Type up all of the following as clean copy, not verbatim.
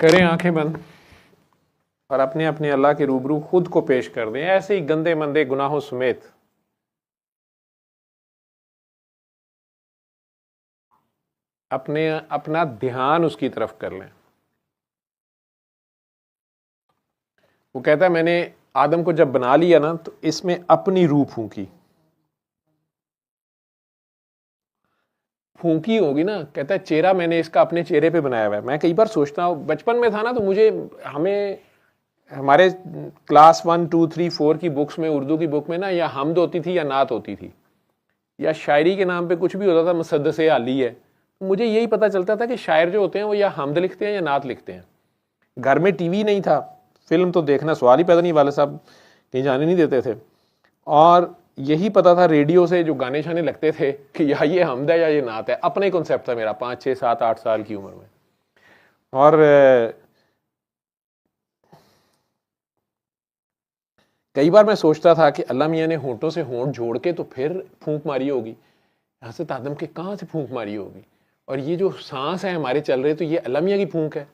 करें आंखें बंद और अपने अपने अल्लाह के रूबरू खुद को पेश कर दें, ऐसे ही गंदे मंदे गुनाहों समेत। अपना ध्यान उसकी तरफ कर लें। वो कहता है मैंने आदम को जब बना लिया ना तो इसमें अपनी रूह फूंकी होगी ना। कहता है चेहरा मैंने इसका अपने चेहरे पे बनाया हुआ है। मैं कई बार सोचता हूँ, बचपन में था ना तो हमें हमारे क्लास 1, 2, 3, 4 की बुक्स में, उर्दू की बुक में ना या हमद होती थी या नात होती थी या शायरी के नाम पे कुछ भी होता था, मुसद्दस आली है। मुझे यही पता चलता था कि शायर जो होते हैं वो या हमद लिखते हैं या नात लिखते हैं। घर में टीवी नहीं था, फिल्म तो देखना सवाल ही पैदा नहीं, वाले साहब कहीं जाने नहीं देते थे। और यही पता था रेडियो से जो गाने शाने लगते थे कि या ये हमद है या ये नात है। अपना ही कॉन्सेप्ट था मेरा 5, 6, 7, 8 साल की उम्र में। और कई बार मैं सोचता था कि अल्लाह मियाँ ने होंठों से होंठ जोड़ के तो फिर फूंक मारी होगी, हज़रत आदम के कहाँ से फूंक मारी होगी, और ये जो सांस है हमारे चल रहे तो ये अल्लाह मियाँ की फूंक है।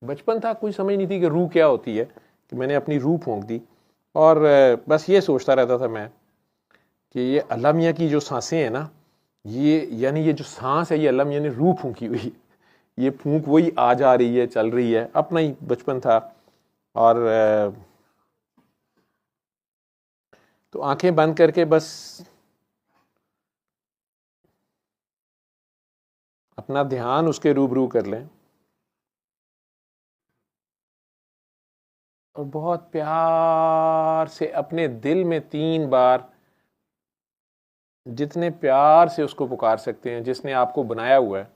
बचपन था, कोई समझ नहीं थी कि रूह क्या होती है, कि मैंने अपनी रूह फूंक दी। और बस ये सोचता रहता था मैं कि ये अल्लाह मियाँ की जो सांसें हैं ना, ये यानी ये जो सांस है ये अल्लाह मियाँ ने रूह फूंकी हुई, ये फूंक वही आ जा रही है, चल रही है। अपना ही बचपन था। और तो आंखें बंद करके बस अपना ध्यान उसके रूबरू कर लें और बहुत प्यार से अपने दिल में 3 बार, जितने प्यार से उसको पुकार सकते हैं, जिसने आपको बनाया हुआ है।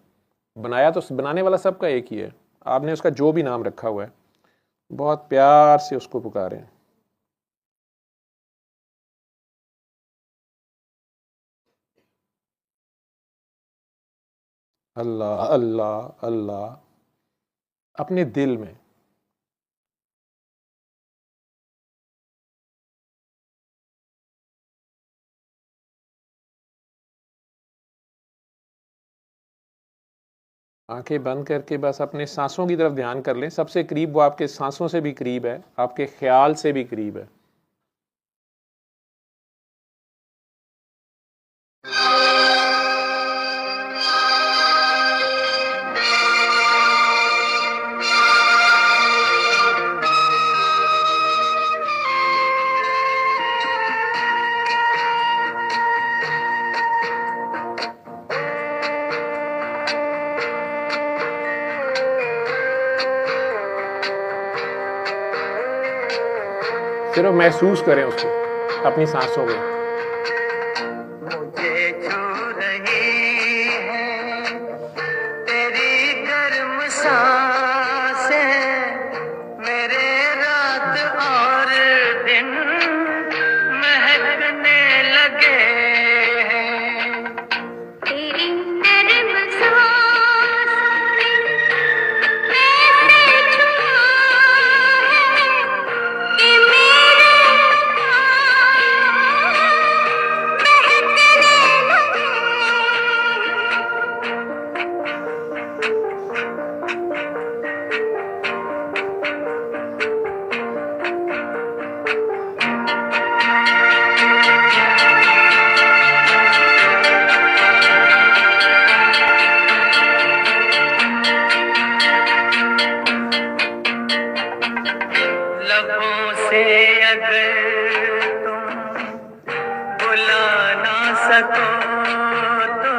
बनाया तो बनाने वाला सबका एक ही है, आपने उसका जो भी नाम रखा हुआ है, बहुत प्यार से उसको पुकारें। अल्लाह अल्लाह अल्लाह अपने दिल में। आंखें बंद करके बस अपने सांसों की तरफ ध्यान कर लें। सबसे करीब वो आपके सांसों से भी करीब है, आपके ख्याल से भी करीब है। सिर्फ महसूस करें उसको अपनी सांसों में। मुझे छू रही है तेरी गर्म सांसें, मेरे रात और दिन महकने लगे हैं। तेरी गर्म सांसें ऐसे छुआ है कि लबों से अगर तुम बुला ना सको तो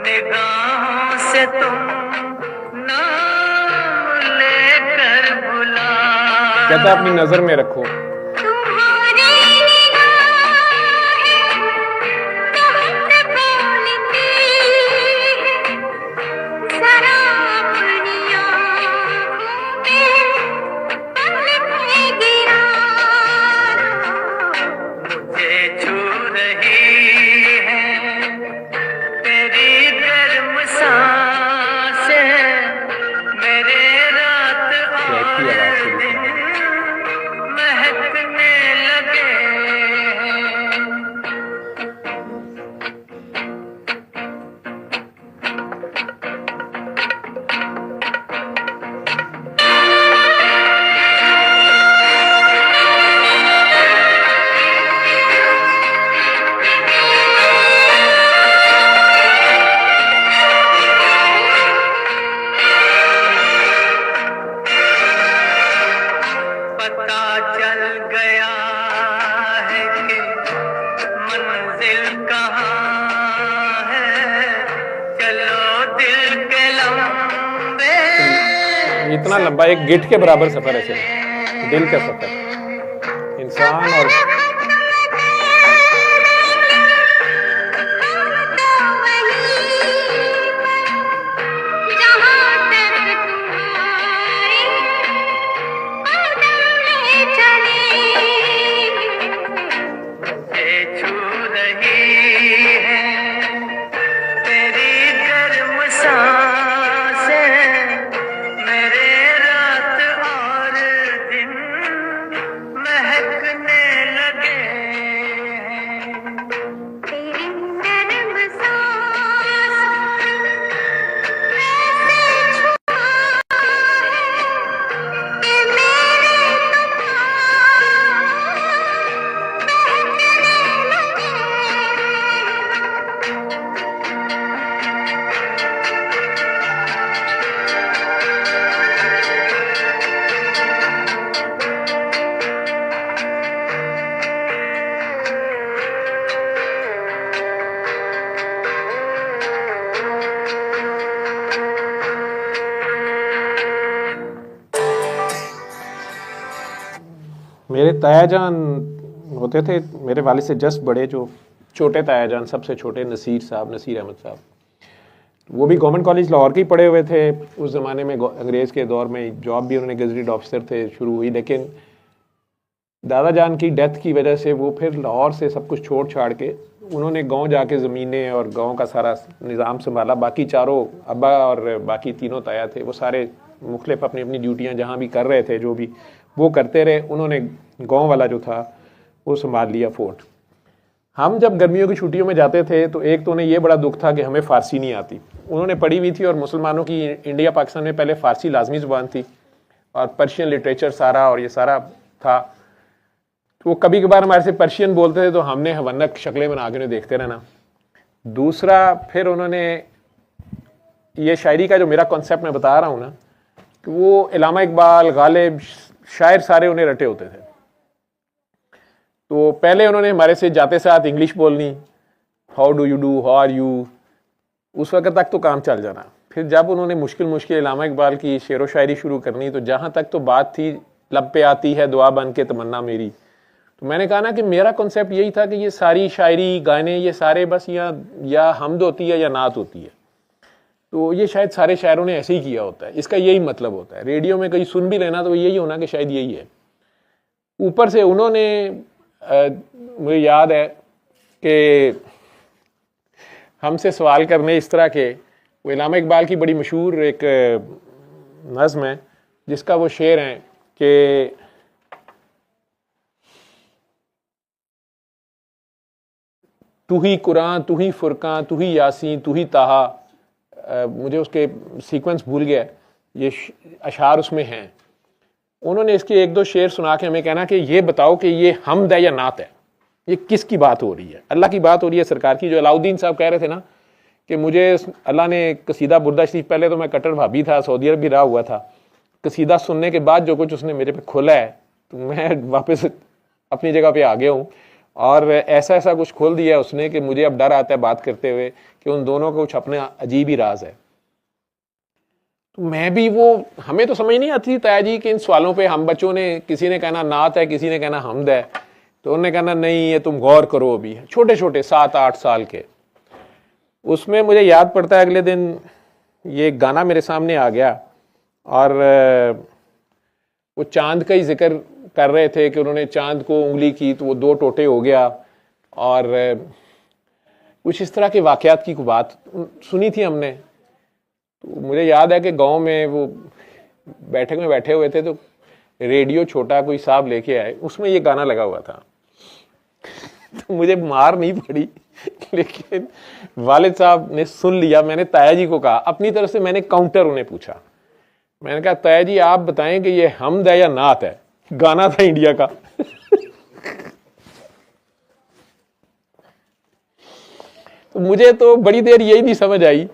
निगाहों से तुम नाम लेकर बुला। कहता है अपनी नजर में रखो। महक कितना लंबा, एक गिट्ट के बराबर सफर है सिर्फ, दिल का सफर, इंसान और मेरे ताया जान होते थे मेरे वालिद से जस्ट बड़े, जो छोटे ताया जान सबसे छोटे नसीर अहमद साहब, वो भी गवर्नमेंट कॉलेज लाहौर के ही पढ़े हुए थे। उस ज़माने में अंग्रेज़ के दौर में जॉब भी उन्होंने गजटेड ऑफिसर थे शुरू हुई, लेकिन दादा जान की डेथ की वजह से वो फिर लाहौर से सब कुछ छोड़ छाड़ के उन्होंने गांव जाके ज़मीनें और गांव का सारा निज़ाम संभाला। बाकी चारों अब्बा और बाकी तीनों ताया थे, वो सारे मुख्तलिफ अपनी अपनी ड्यूटियाँ जहाँ भी कर रहे थे, जो भी वो करते रहे। उन्होंने गांव वाला जो था वो संभाल लिया फोर्ट। हम जब गर्मियों की छुट्टियों में जाते थे तो एक तो उन्हें ये बड़ा दुख था कि हमें फ़ारसी नहीं आती। उन्होंने पढ़ी हुई थी और मुसलमानों की इंडिया पाकिस्तान में पहले फ़ारसी लाजमी ज़ुबान थी और पर्शियन लिटरेचर सारा और ये सारा था। तो वो कभी कभार हमारे से पर्शियन बोलते थे तो हमने हवन्नक शक्लें बना के उन्हें देखते रहना। दूसरा, फिर उन्होंने ये शायरी का जो मेरा कॉन्सेप्ट मैं बता रहा हूँ ना, कि वो इलामा इकबाल, गालिब, शायर सारे उन्हें रटे होते थे। तो पहले उन्होंने हमारे से जाते साथ इंग्लिश बोलनी, how do you do, how are you, उस वक्त तक तो काम चल जाना। फिर जब उन्होंने मुश्किल मुश्किल इलामा इकबाल की शेर व शायरी शुरू करनी, तो जहाँ तक तो बात थी लब पे आती है दुआ बन के तमन्ना मेरी, तो मैंने कहा ना कि मेरा कॉन्सेप्ट यही था कि ये सारी शायरी गाने ये सारे बस या हमद होती है या नात होती है। तो ये शायद सारे शायरों ने ऐसे ही किया होता है, इसका यही मतलब होता है। रेडियो में कहीं सुन भी लेना तो यही होना कि शायद यही है। ऊपर से उन्होंने मुझे याद है कि हमसे सवाल करने इस तरह के, वो इलामा इकबाल की बड़ी मशहूर एक नज़्म है जिसका वो शेर हैं कि तू ही कुरान, तू ही फुरकान, तू ही यासीन, तू ही ताहा, मुझे उसके सीक्वेंस भूल गया, ये अशार उसमें हैं। उन्होंने इसके एक दो शेर सुना के हमें कहना कि ये बताओ कि ये हमद है या नात है, ये किसकी बात हो रही है? अल्लाह की बात हो रही है, सरकार की? जो अलाउद्दीन साहब कह रहे थे ना कि मुझे अल्लाह ने कसीदा बुर्दा शरीफ, पहले तो मैं कट्टर भाभी था, सऊदी अरब भी रहा हुआ था, कसीदा सुनने के बाद जो कुछ उसने मेरे पे खोला है तो मैं वापस अपनी जगह पे आ गया हूँ। और ऐसा ऐसा कुछ खोल दिया उसने कि मुझे अब डर आता है बात करते हुए कि उन दोनों का कुछ अपने अजीब ही राज है। तो मैं भी वो, हमें तो समझ नहीं आती ताया जी कि इन सवालों पे हम बच्चों ने, किसी ने कहना नात है, किसी ने कहना हमद है, तो उन्होंने कहना नहीं ये तुम गौर करो। अभी छोटे छोटे 7-8 साल के, उसमें मुझे याद पड़ता है अगले दिन ये गाना मेरे सामने आ गया और वो चांद का ही जिक्र कर रहे थे कि उन्होंने चांद को उंगली की तो वो 2 टोटे हो गया, और कुछ इस तरह के वाकयात की कोई बात सुनी थी हमने। तो मुझे याद है कि गांव में वो बैठक में बैठे हुए थे तो रेडियो छोटा कोई साहब लेके आए, उसमें ये गाना लगा हुआ था। तो मुझे मार नहीं पड़ी लेकिन वालिद साहब ने सुन लिया। मैंने ताया जी को कहा, अपनी तरफ से मैंने काउंटर उन्हें पूछा, मैंने कहा ताया जी आप बताएं कि ये हमद है या नात है? गाना था इंडिया का। तो मुझे तो बड़ी देर यही नहीं समझ आई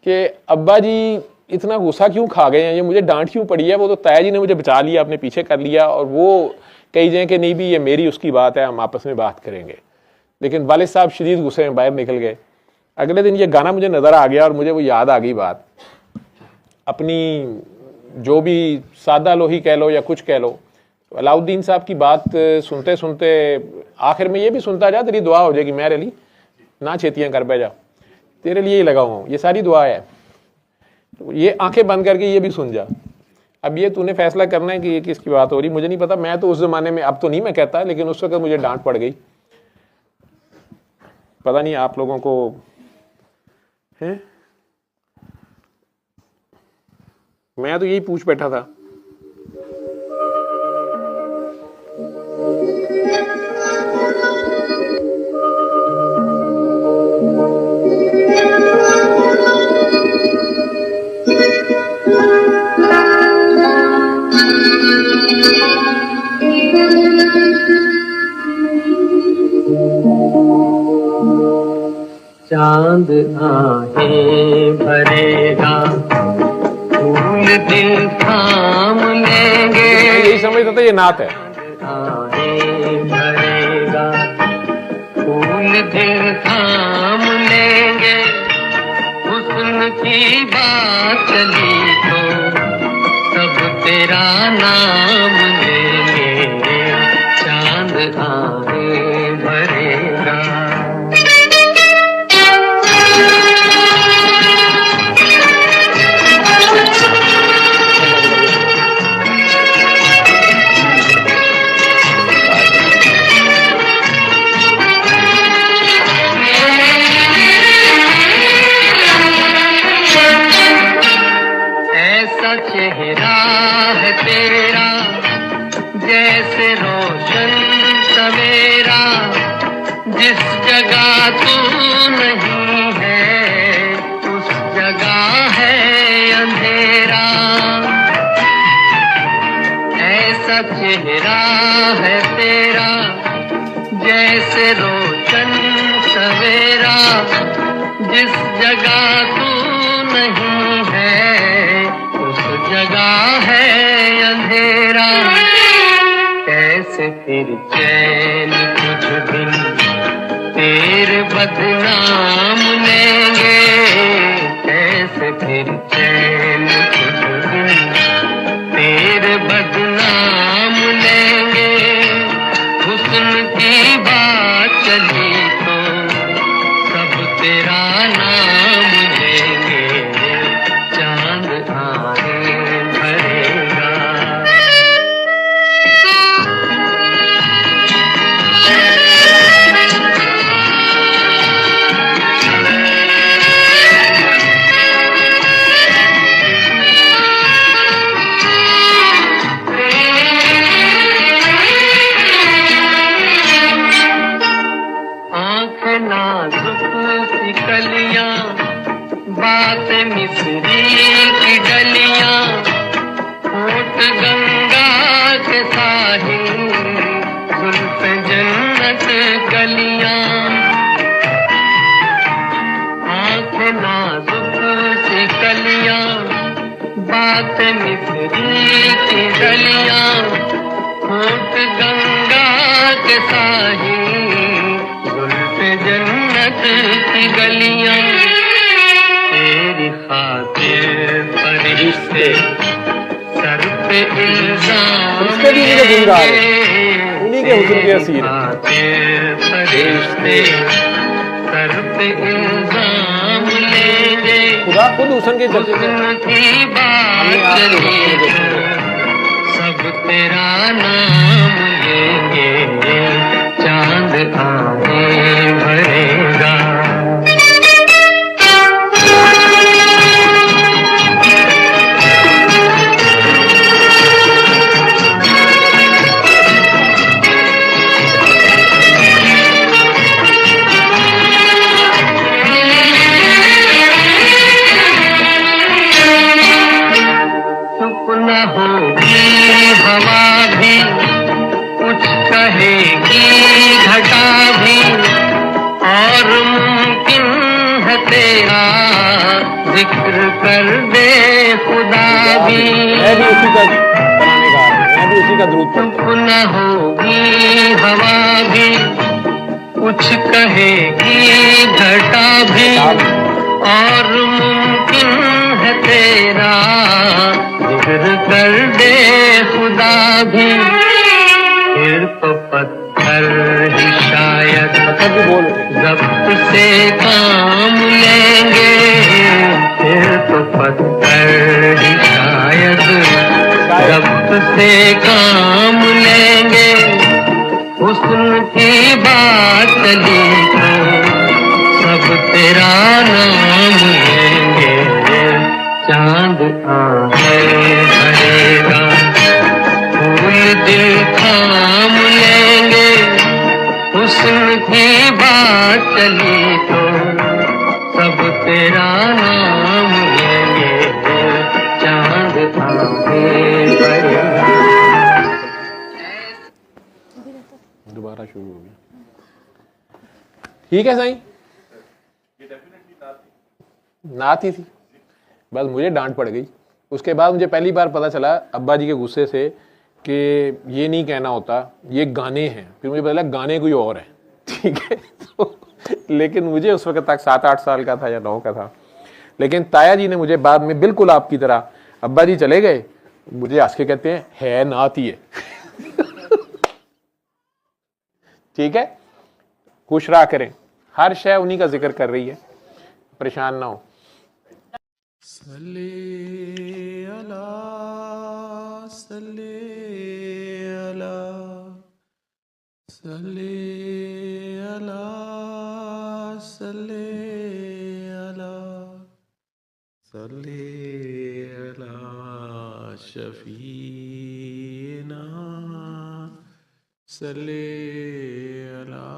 कि अब्बा जी इतना गुस्सा क्यों खा गए हैं, ये मुझे डांट क्यों पड़ी है। वो तो ताया जी ने मुझे बचा लिया, अपने पीछे कर लिया, और वो कही जाए कि नहीं भी ये मेरी उसकी बात है, हम आपस में बात करेंगे। लेकिन वालिद साहब शदीद गुस्से में बाहर निकल गए। अगले दिन ये गाना मुझे नजर आ गया और मुझे वो याद आ गई बात अपनी जो भी सादा लोही कह लो या कुछ कह लो, तो अलाउद्दीन साहब की बात सुनते सुनते आखिर में ये भी सुनता जा, तेरी दुआ हो जाएगी मेरे लिए, ना छेतियाँ कर बैजा, तेरे लिए ही लगा हुआ हूँ, ये सारी दुआ है। तो ये आंखें बंद करके ये भी सुन जा। अब ये तूने फैसला करना है कि ये किसकी बात हो रही, मुझे नहीं पता। मैं तो उस जमाने में, अब तो नहीं मैं कहता, लेकिन उस वक्त मुझे डांट पड़ गई। पता नहीं आप लोगों को है, मैं तो यही पूछ बैठा था। चांद आहें भरेगा, फूल दिल थाम लेंगे, यही समझता था ये नात है। आहें भरेगा, फूल दिल थाम लेंगे, हुस्न की बात चली तो सब तेरा नाम लेंगे, चांद आहें भरेगा। चेहरा है तेरा जैसे रोशन सवेरा, जिस जगह तू नहीं है उस जगह है अंधेरा। ऐसा चेहरा है तेरा जैसे रोशन सवेरा, जिस जगह तू नहीं है जगह है अंधेरा। कैसे फिर चैन कुछ दिन तेरे बदनाम लेंगे, कैसे फिर चैन कुछ दिन तेरे बदनाम लेंगे, हुस्न की बात चली तो सब तेरा नाम लेंगे, चांद आहें भरेगा। आँख नाजुक सी कलियां, बात मिस्री की डलियां, होठ गंगा के साहिल, जुल्फ जन्नत गलियां। आँख नाजुक सी कलियां, बात मिस्री की डलियां, होठ गंगा के साहिल, जुल्फ जन्नत की गलियां। तेरी खातिर फरिश्ते सर पे इल्जाम लेंगे, उन्हीं के हुस्न के असीर। खातिर फरिश्ते सर पे इल्जाम लेंगे, खुदा खुद हुस्न के हुस्न की बात चली तो सब तेरा नाम लेंगे, चांद आहें भरेगा। न होगी हवा भी, कुछ कहेगी घटा भी, और मुमकिन है तेरा जिक्र कर दे खुदा भी। मैं भी उसी का बनाने का, मैं भी उसी का द्रूद पढ़ता हूं। न होगी हवा भी, कुछ कहेगी घटा भी, और मुमकिन है तेरा, जिक्र कर दे खुदा भी, फिर तो पत्थर ही शायद पत्थर भी बोल उठे। जब्त से काम लेंगे, फिर तो पत्थर ही शायद जब्त से काम लेंगे। हुस्न की बात चली तो सब तेरा नाम लेंगे, चांद आंखें भरेगा, फूल दिल थाम लेंगे। हुस्न की बात चली तो सब तेरा नाम लेंगे, चांद आंखें भरेगा। दोबारा शुरू हो गया। ठीक है साईं, नात ही थी, बस मुझे डांट पड़ गई। उसके बाद मुझे पहली बार पता चला अब्बा जी के गुस्से से कि ये नहीं कहना होता, ये गाने हैं। फिर मुझे पता लगा गाने कोई और है, ठीक है। तो लेकिन मुझे उस वक्त तक 7-8 साल का था या 9 का था। लेकिन ताया जी ने मुझे बाद में बिल्कुल आपकी तरह, अब्बा जी चले गए, मुझे हंस के कहते हैं है नात ही है। ठीक है, खुश रहा करें, हर शय उन्हीं का जिक्र कर रही है, परेशान ना हो। सल्ले अला सल्ले अला सल्ले अला सल्ले अला सल्ले अला शफीना सल्ले अला